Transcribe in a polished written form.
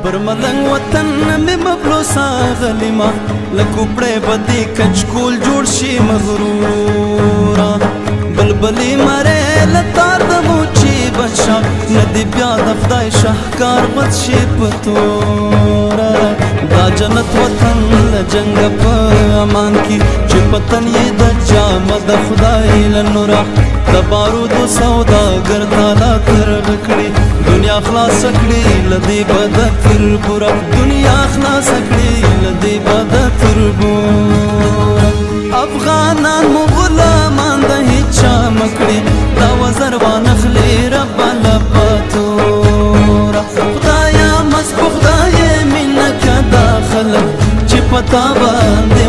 برملنګ وطن مې مبلوسا غلیما لکوپړې بدی کچکول جوړ شي مغرورا بلبلی مره لتار د موچی بچا ندی بیا د خدای شاهکار بد شي پتورا دا جنت وطن لجنګ په امان کی چې پتن یې د جام د خدای لنورا د بارود سودا ګرځالا تر بکړي دنیا خلاص کړي لدی بد تر پورا دنیا خلاص کړي لدی بد تر پورا افغانان مو غلامان د هیچا مکړي دا وزر وانخلي رب لپاتورا خدایا مس خدای مینه کدا خلک چې پتا باندې